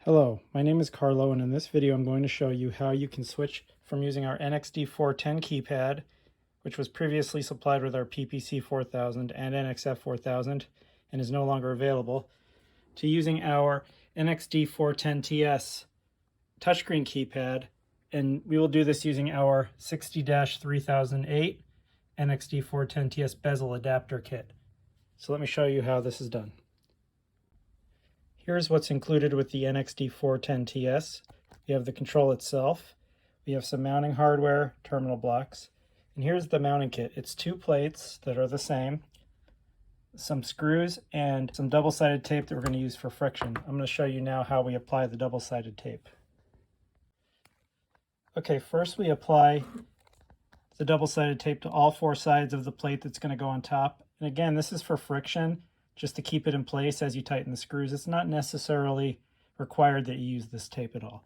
Hello, my name is Carlo, and in this video I'm going to show you how you can switch from using our NXD410 keypad, which was previously supplied with our PPC4000 and NXF4000 and is no longer available, to using our NXD410TS touchscreen keypad, and we will do this using our 60-3008 NXD410TS bezel adapter kit. So let me show you how this is done. Here's what's included with the NXD410TS. We have the control itself, we have some mounting hardware, terminal blocks, and here's the mounting kit. It's two plates that are the same, some screws, and some double-sided tape that we're going to use for friction. I'm going to show you now how we apply the double-sided tape. Okay, first we apply the double-sided tape to all four sides of the plate that's going to go on top. And again, this is for friction, just to keep it in place as you tighten the screws. It's not necessarily required that you use this tape at all.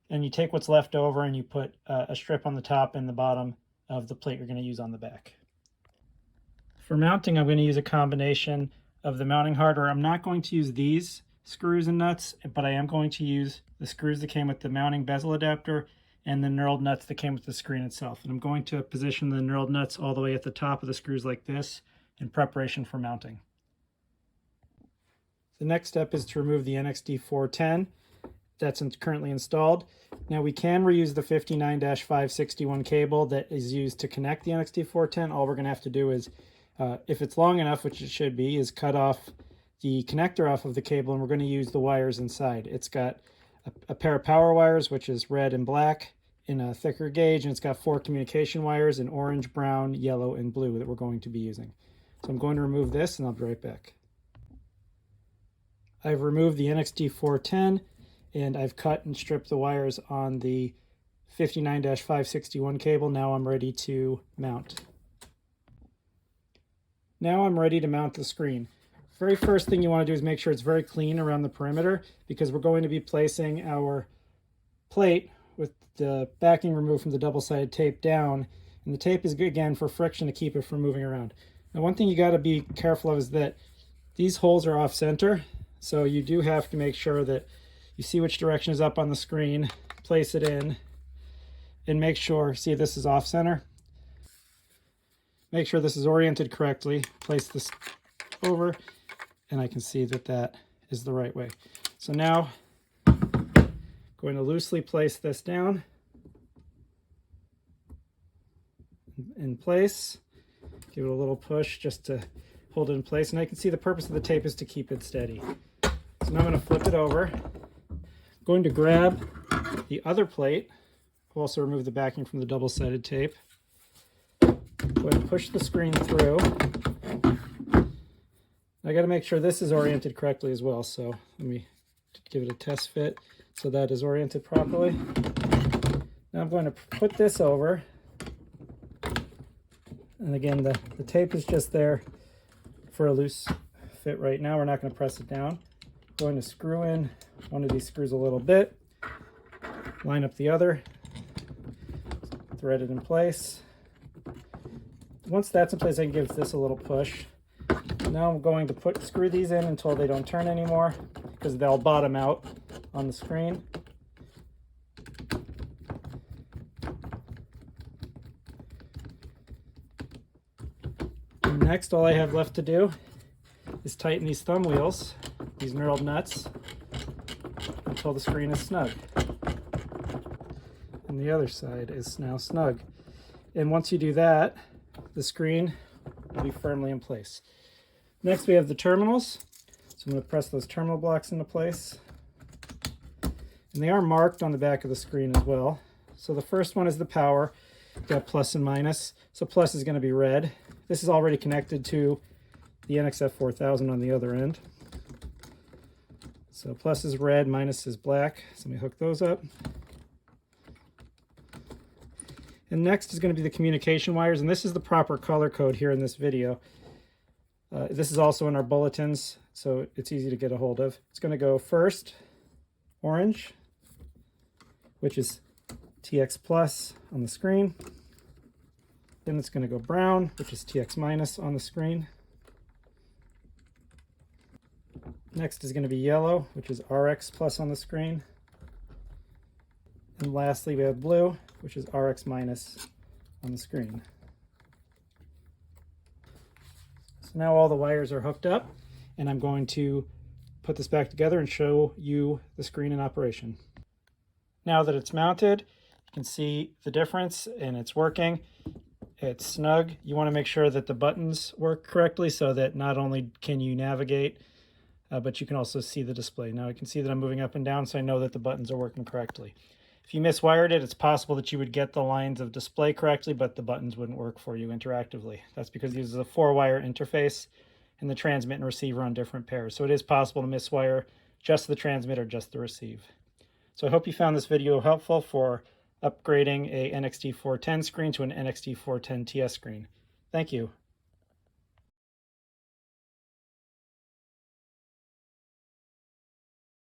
And you take what's left over and you put a strip on the top and the bottom of the plate you're going to use on the back. For mounting, I'm going to use a combination of the mounting hardware. I'm not going to use these screws and nuts, but I am going to use the screws that came with the mounting bezel adapter and the knurled nuts that came with the screen itself. And I'm going to position the knurled nuts all the way at the top of the screws like this in preparation for mounting. The next step is to remove the NXD410 that's currently installed. Now we can reuse the 59-561 cable that is used to connect the NXD410. All we're going to have to do is, if it's long enough, which it should be, is cut off the connector off of the cable, and we're going to use the wires inside. It's got a pair of power wires, which is red and black in a thicker gauge, and it's got 4 communication wires in orange, brown, yellow, and blue that we're going to be using. So I'm going to remove this, and I'll be right back. I've removed the NXD410 and I've cut and stripped the wires on the 59-561 cable. Now I'm ready to mount. Now I'm ready to mount the screen. Very first thing you want to do is make sure it's very clean around the perimeter, because we're going to be placing our plate with the backing removed from the double-sided tape down, and the tape is good again for friction to keep it from moving around. Now one thing you got to be careful of is that these holes are off center. So you do have to make sure that you see which direction is up on the screen, place it in, and make sure, see, this is off center. Make sure this is oriented correctly. Place this over, and I can see that that is the right way. So now I'm going to loosely place this down in place. Give it a little push just to hold it in place. And I can see the purpose of the tape is to keep it steady. So now I'm going to flip it over. I'm going to grab the other plate. I'll also remove the backing from the double-sided tape. Go ahead and push the screen through. I got to make sure this is oriented correctly as well. So let me give it a test fit so that is oriented properly. Now I'm going to put this over. And again, the tape is just there for a loose fit right now. We're not going to press it down. I'm going to screw in one of these screws a little bit, line up the other, thread it in place. Once that's in place, I can give this a little push. Now I'm going to screw these in until they don't turn anymore, because they'll bottom out on the screen. Next, all I have left to do is tighten these thumb wheels, these knurled nuts, until the screen is snug. And the other side is now snug. And once you do that, the screen will be firmly in place. Next, we have the terminals. So I'm going to press those terminal blocks into place. And they are marked on the back of the screen as well. So the first one is the power. You've got plus and minus. So plus is going to be red. This is already connected to the NXF4000 on the other end. So plus is red, minus is black. So let me hook those up. And next is going to be the communication wires, and this is the proper color code here in this video. This is also in our bulletins, so it's easy to get a hold of. It's going to go first, orange, which is TX plus on the screen. Then it's going to go brown, which is TX minus on the screen. Next is going to be yellow, which is RX plus on the screen. And lastly, we have blue, which is RX minus on the screen. So now all the wires are hooked up, and I'm going to put this back together and show you the screen in operation. Now that it's mounted, you can see the difference and it's working. It's snug. You want to make sure that the buttons work correctly so that not only can you navigate, but you can also see the display. Now I can see that I'm moving up and down, so I know that the buttons are working correctly. If you miswired it, it's possible that you would get the lines of display correctly, but the buttons wouldn't work for you interactively. That's because it uses a 4-wire interface and the transmit and receiver on different pairs. So it is possible to miswire just the transmit or just the receive. So I hope you found this video helpful for upgrading a NXD410 screen to an NXD410TS screen. Thank you.